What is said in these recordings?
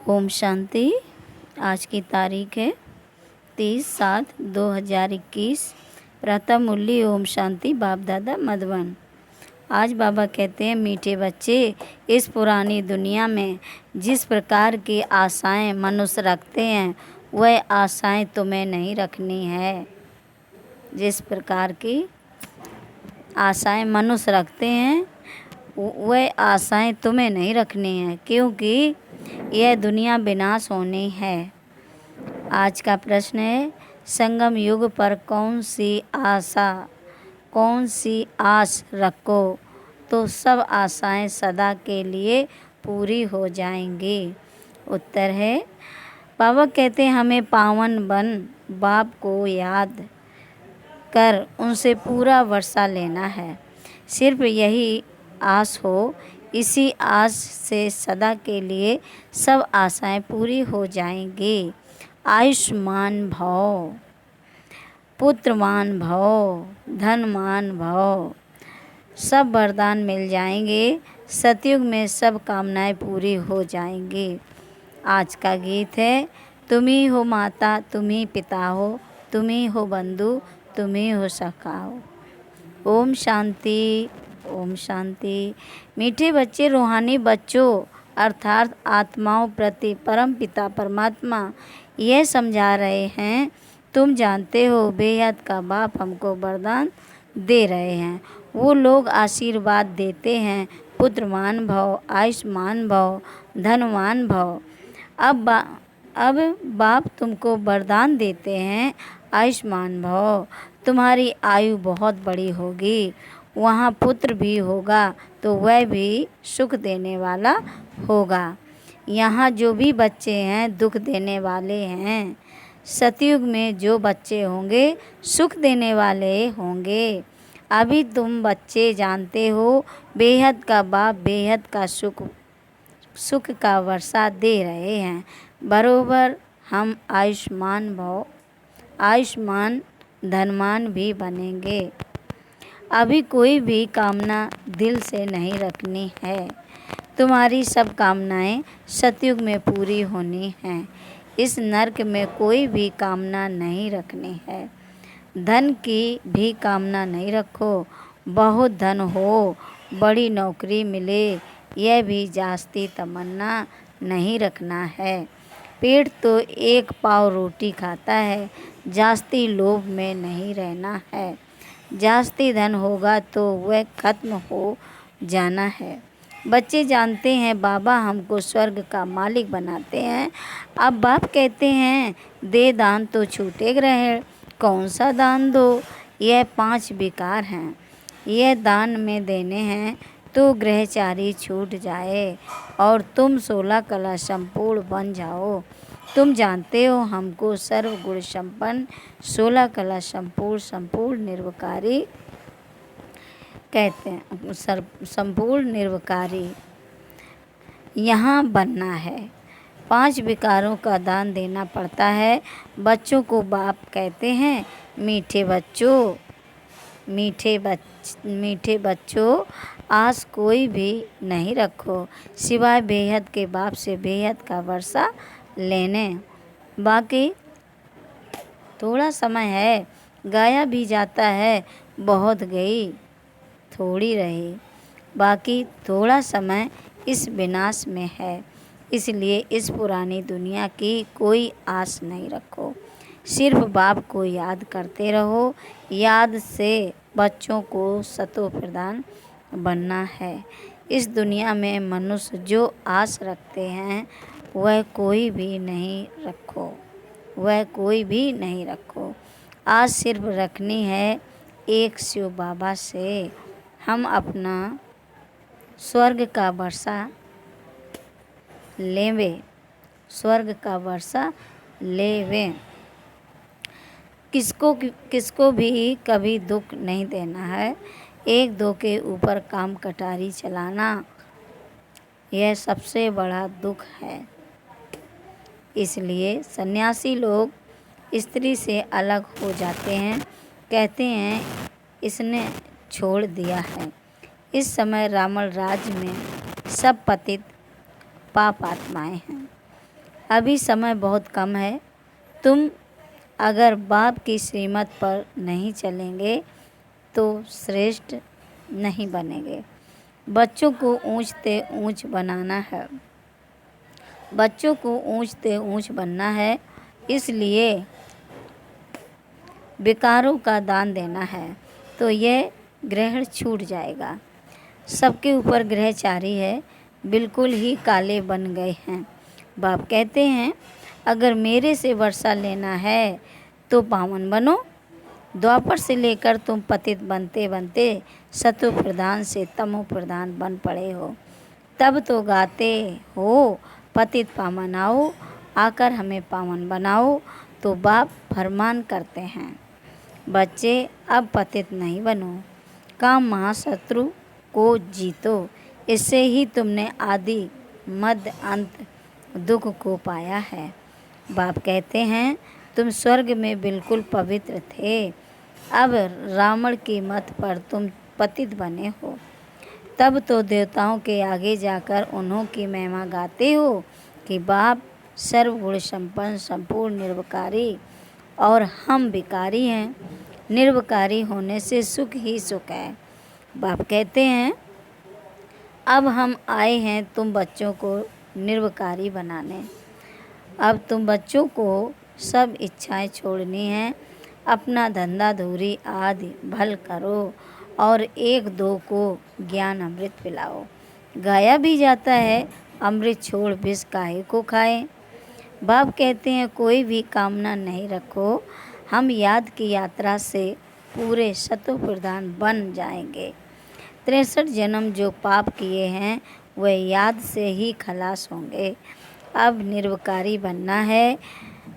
ओम शांति। आज की तारीख है 30/7/2021। प्रातः मुरली ओम शांति बाप दादा मधुबन। आज बाबा कहते हैं, मीठे बच्चे, इस पुरानी दुनिया में जिस प्रकार की आशाएं मनुष्य रखते हैं वह आशाएं तुम्हें नहीं रखनी है। जिस प्रकार की आशाएं मनुष्य रखते हैं वह आशाएं तुम्हें नहीं रखनी है, क्योंकि यह दुनिया विनाश होनी है। आज का प्रश्न है, संगम युग पर कौन सी आस रखो तो सब आशाएं सदा के लिए पूरी हो जाएंगी। उत्तर है, बाबा कहते हैं, हमें पावन बन बाप को याद कर उनसे पूरा वर्षा लेना है। सिर्फ यही आस हो, इसी आस से सदा के लिए सब आशाएं पूरी हो जाएंगी। आयुष्मान भव, पुत्रवान भव, धनवान भव, सब वरदान मिल जाएंगे। सतयुग में सब कामनाएं पूरी हो जाएंगी। आज का गीत है, तुम ही हो माता, तुम ही पिता हो, तुम ही हो बंधु, तुम ही हो सखा हो। ओम शांति, ओम शांति। मीठे बच्चे, रूहानी बच्चों अर्थात आत्माओं प्रति परम पिता परमात्मा यह समझा रहे हैं, तुम जानते हो बेहद का बाप हमको वरदान दे रहे हैं। वो लोग आशीर्वाद देते हैं, पुत्रवान भव, आयुष्मान भव, धनवान भव। अब बाप तुमको वरदान देते हैं, आयुष्मान भव, तुम्हारी आयु बहुत बड़ी होगी, वहाँ पुत्र भी होगा तो वह भी सुख देने वाला होगा। यहाँ जो भी बच्चे हैं दुख देने वाले हैं। सतयुग में जो बच्चे होंगे सुख देने वाले होंगे। अभी तुम बच्चे जानते हो बेहद का बाप बेहद का सुख का वर्षा दे रहे हैं। बरोबर हम आयुष्मान भव, आयुष्मान धनवान भी बनेंगे। अभी कोई भी कामना दिल से नहीं रखनी है। तुम्हारी सब कामनाएं सतयुग में पूरी होनी हैं। इस नरक में कोई भी कामना नहीं रखनी है। धन की भी कामना नहीं रखो। बहुत धन हो, बड़ी नौकरी मिले, यह भी जास्ती तमन्ना नहीं रखना है। पेट तो एक पाव रोटी खाता है, जास्ती लोभ में नहीं रहना है। जास्ती धन होगा तो वह खत्म हो जाना है। बच्चे जानते हैं बाबा हमको स्वर्ग का मालिक बनाते हैं। अब बाप कहते हैं, दे दान तो छूटे रहे, कौन सा दान दो? यह 5 विकार हैं, यह दान में देने हैं तो ग्रहचारी छूट जाए और तुम 16 कला संपूर्ण बन जाओ। तुम जानते हो हमको सर्वगुण संपन्न 16 कला संपूर्ण निर्विकारी कहते हैं। संपूर्ण निर्विकारी यहाँ बनना है। 5 विकारों का दान देना पड़ता है। बच्चों को बाप कहते हैं, मीठे बच्चों आस कोई भी नहीं रखो सिवाय बेहद के बाप से बेहद का वर्षा लेने। बाकी थोड़ा समय है, गाया भी जाता है, बहुत गई थोड़ी रही। बाकी थोड़ा समय इस विनाश में है, इसलिए इस पुरानी दुनिया की कोई आस नहीं रखो। सिर्फ बाप को याद करते रहो। याद से बच्चों को सतो प्रधान बनना है। इस दुनिया में मनुष्य जो आस रखते हैं वह कोई भी नहीं रखो। आज सिर्फ रखनी है एक शिव बाबा से। हम अपना स्वर्ग का वर्षा लेवे। किसको भी कभी दुख नहीं देना है। एक दो के ऊपर काम कटारी चलाना यह सबसे बड़ा दुख है। इसलिए सन्यासी लोग स्त्री से अलग हो जाते हैं, कहते हैं इसने छोड़ दिया है। इस समय रावण राज्य में सब पतित पाप आत्माएं हैं। अभी समय बहुत कम है। तुम अगर बाप की श्रीमत पर नहीं चलेंगे तो श्रेष्ठ नहीं बनेंगे। बच्चों को ऊंचते ऊंच बनाना है, बच्चों को ऊंचते ऊंच बनना है, इसलिए विकारों का दान देना है, तो यह ग्रहण छूट जाएगा। सबके ऊपर ग्रहचारी है, बिल्कुल ही काले बन गए हैं। बाप कहते हैं अगर मेरे से वर्षा लेना है तो पावन बनो। द्वापर से लेकर तुम पतित बनते बनते सतो प्रधान से तमो प्रधान बन पड़े हो। तब तो गाते हो पतित पावन आओ, आकर हमें पावन बनाओ। तो बाप फरमान करते हैं बच्चे अब पतित नहीं बनो, काम महाशत्रु को जीतो। इससे ही तुमने आदि मध्य अंत दुख को पाया है। बाप कहते हैं तुम स्वर्ग में बिल्कुल पवित्र थे, अब रावण की मत पर तुम पतित बने हो। तब तो देवताओं के आगे जाकर उन्हों की महिमा गाते हो कि बाप सर्वगुण संपन्न संपूर्ण निर्विकारी और हम विकारी हैं। निर्विकारी होने से सुख ही सुख है। बाप कहते हैं अब हम आए हैं तुम बच्चों को निर्विकारी बनाने। अब तुम बच्चों को सब इच्छाएं छोड़नी हैं, अपना धंधा धूरी आदि भल करो और एक दो को ज्ञान अमृत पिलाओ। गाया भी जाता है अमृत छोड़ विष काहे को खाए। बाप कहते हैं कोई भी कामना नहीं रखो, हम याद की यात्रा से पूरे सतो प्रधान बन जाएंगे। 63 जन्म जो पाप किए हैं वह याद से ही खलास होंगे। अब निर्विकारी बनना है,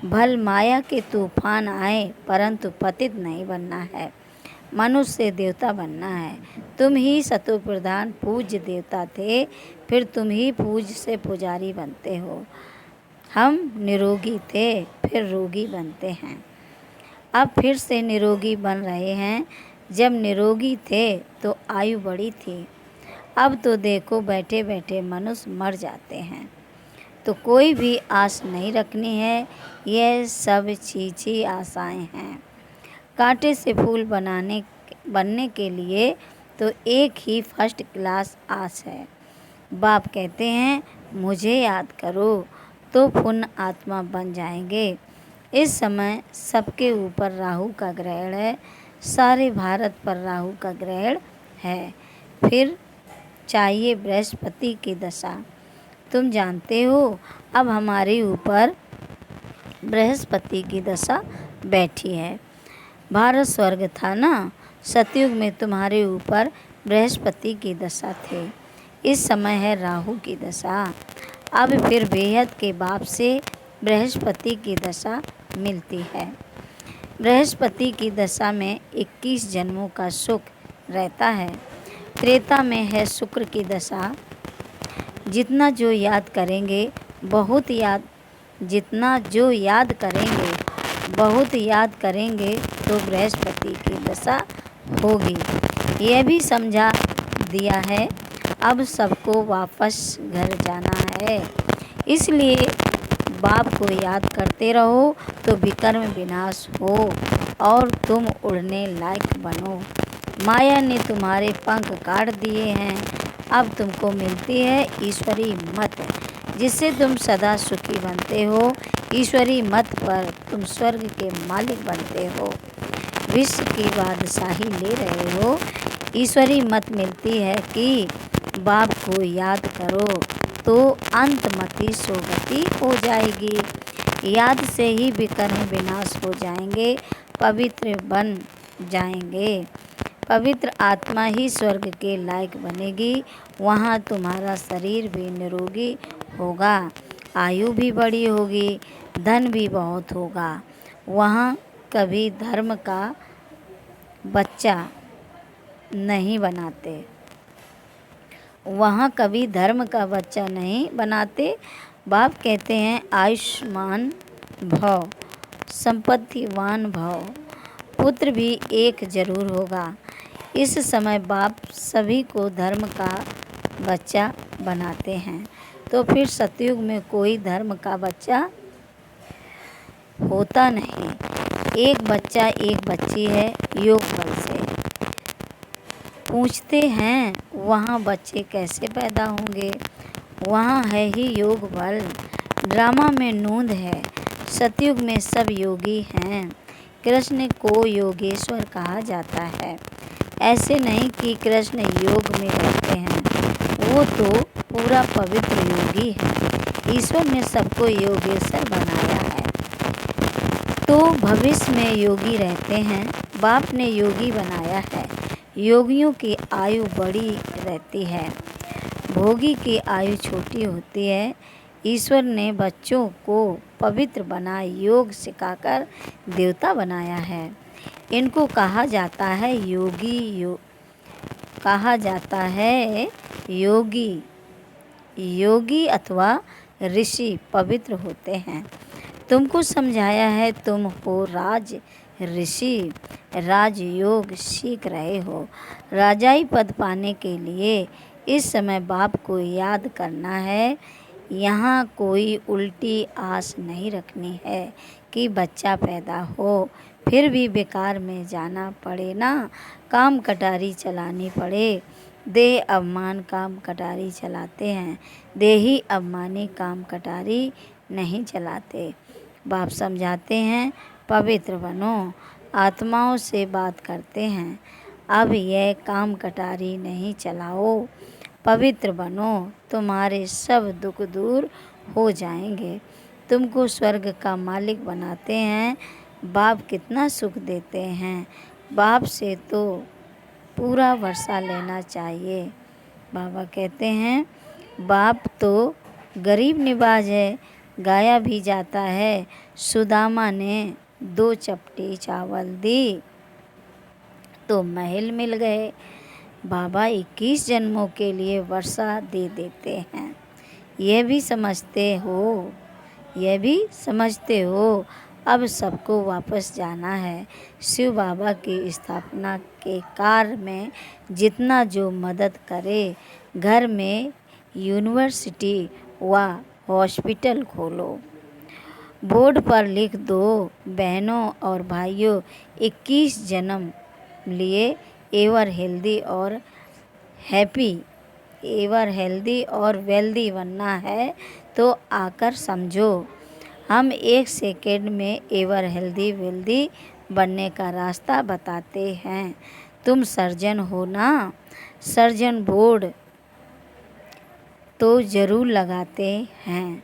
भल माया के तूफान आए परंतु पतित नहीं बनना है। मनुष्य से देवता बनना है। तुम ही सतो प्रधान पूज्य देवता थे, फिर तुम ही पूज से पुजारी बनते हो। हम निरोगी थे, फिर रोगी बनते हैं। अब फिर से निरोगी बन रहे हैं। जब निरोगी थे तो आयु बड़ी थी, अब तो देखो बैठे बैठे मनुष्य मर जाते हैं। तो कोई भी आस नहीं रखनी है, यह सब छीछी आशाएं हैं। कांटे से फूल बनने के लिए तो एक ही फर्स्ट क्लास आस है। बाप कहते हैं मुझे याद करो तो पुण्य आत्मा बन जाएंगे। इस समय सबके ऊपर राहु का ग्रहण है, सारे भारत पर राहु का ग्रहण है। फिर चाहिए बृहस्पति की दशा। तुम जानते हो अब हमारे ऊपर बृहस्पति की दशा बैठी है। भारत स्वर्ग था ना, सतयुग में तुम्हारे ऊपर बृहस्पति की दशा थे। इस समय है राहु की दशा। अब फिर बेहद के बाप से बृहस्पति की दशा मिलती है। बृहस्पति की दशा में 21 जन्मों का सुख रहता है। त्रेता में है शुक्र की दशा। जितना जो याद करेंगे बहुत याद करेंगे तो बृहस्पति की दशा होगी। यह भी समझा दिया है अब सबको वापस घर जाना है, इसलिए बाप को याद करते रहो तो विकर्म विनाश हो और तुम उड़ने लायक बनो। माया ने तुम्हारे पंख काट दिए हैं, अब तुमको मिलती है ईश्वरी मत, जिससे तुम सदा सुखी बनते हो। ईश्वरी मत पर तुम स्वर्ग के मालिक बनते हो, विश्व की बादशाही ले रहे हो। ईश्वरी मत मिलती है कि बाप को याद करो तो अंतमति सोगति हो जाएगी। याद से ही विकर्म विनाश हो जाएंगे, पवित्र बन जाएंगे। पवित्र आत्मा ही स्वर्ग के लायक बनेगी। वहाँ तुम्हारा शरीर भी निरोगी होगा, आयु भी बड़ी होगी, धन भी बहुत होगा। वहाँ कभी धर्म का बच्चा नहीं बनाते। बाप कहते हैं आयुष्मान भव, संपत्तिवान भव, पुत्र भी एक जरूर होगा। इस समय बाप सभी को धर्म का बच्चा बनाते हैं। तो फिर सतयुग में कोई धर्म का बच्चा होता नहीं। एक बच्चा एक बच्ची है योग बल से। पूछते हैं वहाँ बच्चे कैसे पैदा होंगे? वहाँ है ही योग बल। ड्रामा में नूंद है। सतयुग में सब योगी हैं। कृष्ण को योगेश्वर कहा जाता है। ऐसे नहीं कि कृष्ण योग में रहते हैं, वो तो पूरा पवित्र योगी है। ईश्वर ने सबको योगेश्वर बनाया है, तो भविष्य में योगी रहते हैं। बाप ने योगी बनाया है। योगियों की आयु बड़ी रहती है, भोगी की आयु छोटी होती है। ईश्वर ने बच्चों को पवित्र बना योग सिखाकर देवता बनाया है। इनको कहा जाता है कहा जाता है योगी। योगी अथवा ऋषि पवित्र होते हैं। तुमको समझाया है, तुम हो राज ऋषि, राजयोग सीख रहे हो। राजाई पद पाने के लिए इस समय बाप को याद करना है। यहाँ कोई उल्टी आस नहीं रखनी है कि बच्चा पैदा हो फिर भी बेकार में जाना पड़े ना, काम कटारी चलानी पड़े। देह अभिमान काम कटारी चलाते हैं, देही अभिमानी काम कटारी नहीं चलाते। बाप समझाते हैं पवित्र बनो, आत्माओं से बात करते हैं। अब यह काम कटारी नहीं चलाओ, पवित्र बनो, तुम्हारे सब दुख दूर हो जाएंगे। तुमको स्वर्ग का मालिक बनाते हैं। बाप कितना सुख देते हैं। बाप से तो पूरा वर्षा लेना चाहिए। बाबा कहते हैं बाप तो गरीब निवाज है, गाया भी जाता है। सुदामा ने 2 चपटी चावल दी तो महल मिल गए। बाबा 21 जन्मों के लिए वर्षा दे देते हैं। यह भी समझते हो। अब सबको वापस जाना है। शिव बाबा की स्थापना के कार्य में जितना जो मदद करे, घर में यूनिवर्सिटी व हॉस्पिटल खोलो। बोर्ड पर लिख दो, बहनों और भाइयों 21 जन्म लिए एवर हेल्दी और वेल्दी बनना है तो आकर समझो। हम 1 सेकेंड में एवर हेल्दी वेल्दी बनने का रास्ता बताते हैं। तुम सर्जन हो ना, सर्जन बोर्ड तो ज़रूर लगाते हैं,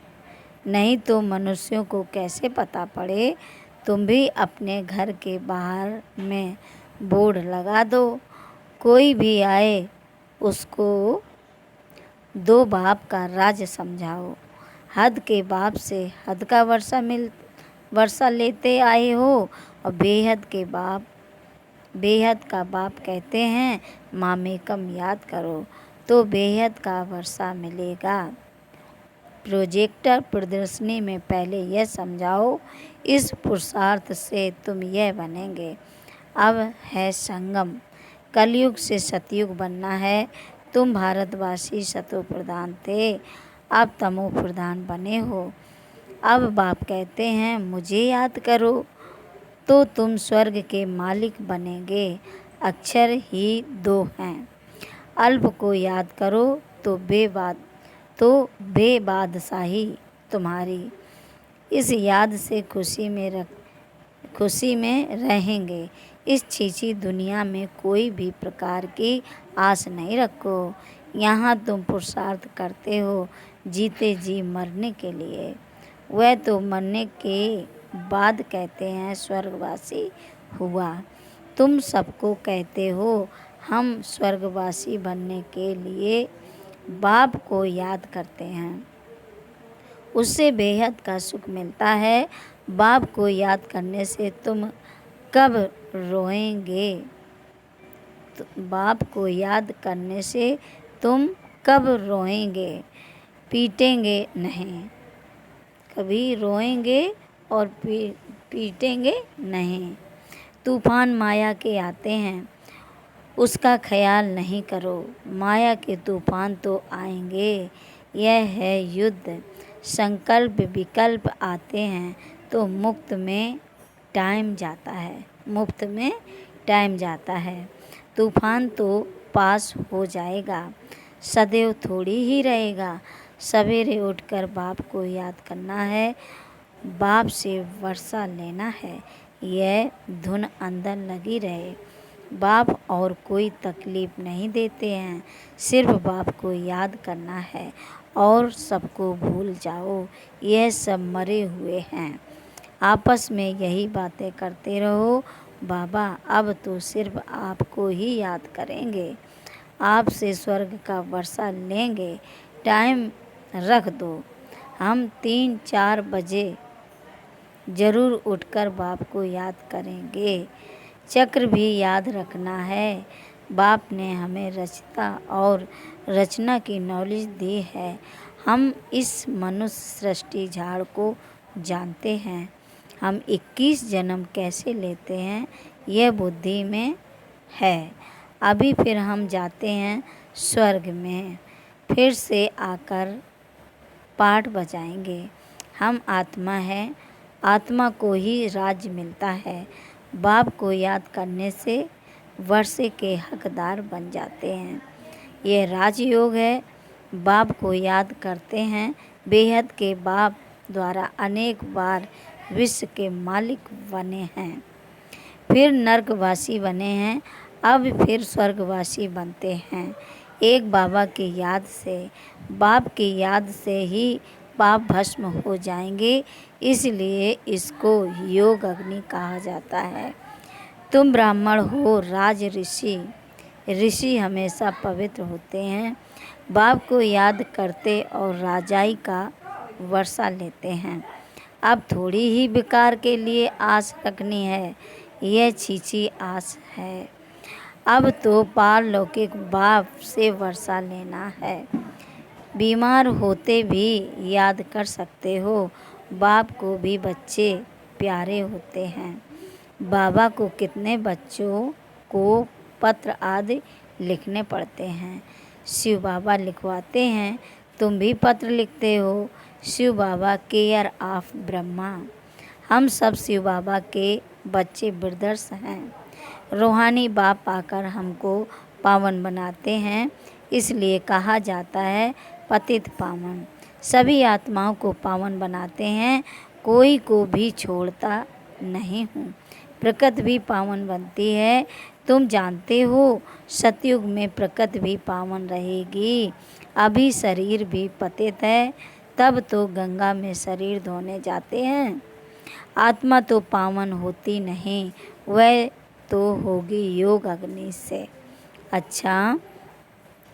नहीं तो मनुष्यों को कैसे पता पड़े। तुम भी अपने घर के बाहर में बोर्ड लगा दो। कोई भी आए उसको 2 बाप का राज समझाओ। हद के बाप से हद का वर्षा लेते आए हो और बेहद का बाप कहते हैं मामेकम याद करो तो बेहद का वर्षा मिलेगा। प्रोजेक्टर प्रदर्शनी में पहले यह समझाओ, इस पुरुषार्थ से तुम यह बनेंगे। अब है संगम, कलयुग से सतयुग बनना है। तुम भारतवासी सतो प्रधान थे, अब तमो प्रधान बने हो। अब बाप कहते हैं मुझे याद करो तो तुम स्वर्ग के मालिक बनेंगे। अक्षर ही 2 हैं। अल्प को याद करो तो बेबादशाही तुम्हारी। इस याद से खुशी में रहेंगे। इस छीछी दुनिया में कोई भी प्रकार की आस नहीं रखो। यहाँ तुम पुरुषार्थ करते हो जीते जी मरने के लिए। वह तो मरने के बाद कहते हैं स्वर्गवासी हुआ। तुम सबको कहते हो हम स्वर्गवासी बनने के लिए बाप को याद करते हैं, उससे बेहद का सुख मिलता है। बाप को याद करने से तुम कब रोएंगे? बाप को याद करने से तुम कब रोएंगे? पीटेंगे नहीं, कभी रोएंगे और पीटेंगे नहीं। तूफान माया के आते हैं, उसका ख्याल नहीं करो। माया के तूफान तो आएंगे, यह है युद्ध। संकल्प विकल्प आते हैं तो मुफ्त में टाइम जाता है। तूफान तो पास हो जाएगा, सदैव थोड़ी ही रहेगा। सवेरे उठकर बाप को याद करना है, बाप से वर्षा लेना है, यह धुन अंदर लगी रहे। बाप और कोई तकलीफ नहीं देते हैं, सिर्फ बाप को याद करना है और सबको भूल जाओ, यह सब मरे हुए हैं। आपस में यही बातें करते रहो। बाबा अब तो सिर्फ आपको ही याद करेंगे, आपसे स्वर्ग का वर्षा लेंगे। टाइम रख दो, हम 3-4 बजे ज़रूर उठकर बाप को याद करेंगे। चक्र भी याद रखना है। बाप ने हमें रचना और रचना की नॉलेज दी है। हम इस मनुष्य सृष्टि झाड़ को जानते हैं। हम 21 जन्म कैसे लेते हैं यह बुद्धि में है। अभी फिर हम जाते हैं स्वर्ग में, फिर से आकर पाठ बजाएंगे। हम आत्मा हैं, आत्मा को ही राज्य मिलता है। बाप को याद करने से वर्षे के हकदार बन जाते हैं। यह राजयोग है। बाप को याद करते हैं, बेहद के बाप द्वारा अनेक बार विश्व के मालिक बने हैं, फिर नरकवासी बने हैं, अब फिर स्वर्गवासी बनते हैं। एक बाबा की याद से, बाप की याद से ही पाप भस्म हो जाएंगे, इसलिए इसको योग अग्नि कहा जाता है। तुम ब्राह्मण हो, राज ऋषि हमेशा पवित्र होते हैं। बाप को याद करते और राजाई का वर्षा लेते हैं। अब थोड़ी ही विकार के लिए आस रखनी है, यह छीछी आस है। अब तो पारलौकिक बाप से वर्षा लेना है। बीमार होते भी याद कर सकते हो। बाप को भी बच्चे प्यारे होते हैं। बाबा को कितने बच्चों को पत्र आदि लिखने पड़ते हैं। शिव बाबा लिखवाते हैं, तुम भी पत्र लिखते हो। शिव बाबा केयर ऑफ ब्रह्मा। हम सब शिव बाबा के बच्चे ब्रदर्स हैं। रूहानी बाप आकर हमको पावन बनाते हैं, इसलिए कहा जाता है पतित पावन। सभी आत्माओं को पावन बनाते हैं, कोई को भी छोड़ता नहीं हूँ। प्रकृति भी पावन बनती है। तुम जानते हो सतयुग में प्रकृति भी पावन रहेगी। अभी शरीर भी पतित है, तब तो गंगा में शरीर धोने जाते हैं। आत्मा तो पावन होती नहीं, वह तो होगी योग अग्नि से। अच्छा,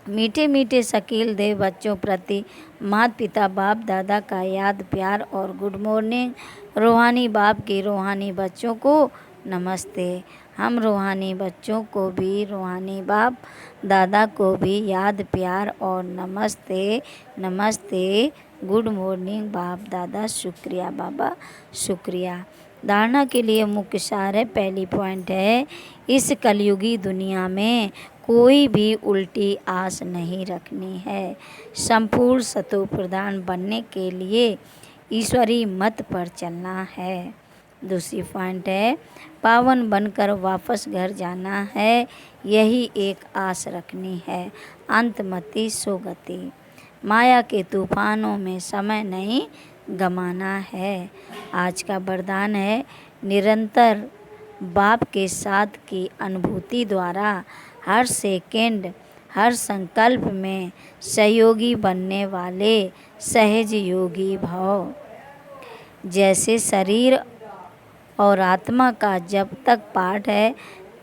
मीठे मीठे शकील दे बच्चों प्रति माता पिता बाप दादा का याद प्यार और गुड मॉर्निंग। रूहानी बाप की रूहानी बच्चों को नमस्ते। हम रूहानी बच्चों को भी रूहानी बाप दादा को भी याद प्यार और नमस्ते नमस्ते, गुड मॉर्निंग बाप दादा, शुक्रिया बाबा, शुक्रिया। धारणा के लिए मुख्य सार है। पहली पॉइंट है, इस कलयुगी दुनिया में कोई भी उल्टी आस नहीं रखनी है। संपूर्ण सतो प्रधान बनने के लिए ईश्वरी मत पर चलना है। दूसरी पॉइंट है, पावन बनकर वापस घर जाना है, यही एक आस रखनी है। अंतमति सोगति। माया के तूफानों में समय नहीं गमाना है। आज का वरदान है, निरंतर बाप के साथ की अनुभूति द्वारा हर सेकेंड हर संकल्प में सहयोगी बनने वाले सहज योगी भाव। जैसे शरीर और आत्मा का जब तक पार्ट है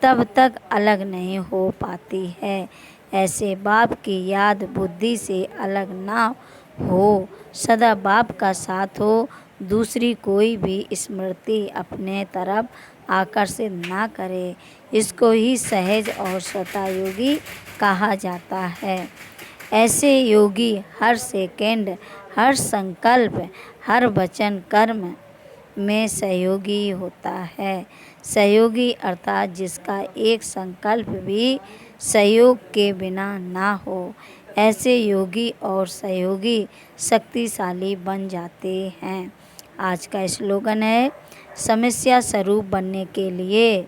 तब तक अलग नहीं हो पाती है, ऐसे बाप की याद बुद्धि से अलग ना हो। सदा बाप का साथ हो, दूसरी कोई भी स्मृति अपने तरफ आकर्षित ना करे। इसको ही सहज और स्वतः योगी कहा जाता है। ऐसे योगी हर सेकंड हर संकल्प हर वचन कर्म में सहयोगी होता है। सहयोगी अर्थात जिसका एक संकल्प भी सहयोग के बिना ना हो, ऐसे योगी और सहयोगी शक्तिशाली बन जाते हैं। आज का स्लोगन है, समस्या स्वरूप बनने के लिए,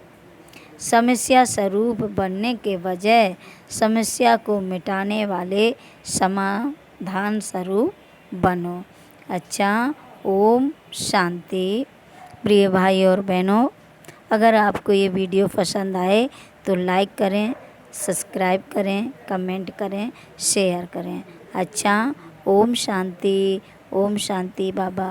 समस्या स्वरूप बनने के बजाय समस्या को मिटाने वाले समाधान स्वरूप बनो। अच्छा, ओम शांति। प्रिय भाई और बहनों, अगर आपको ये वीडियो पसंद आए तो लाइक करें, सब्सक्राइब करें, कमेंट करें, शेयर करें। अच्छा, ओम शांति। ओम शांति बाबा।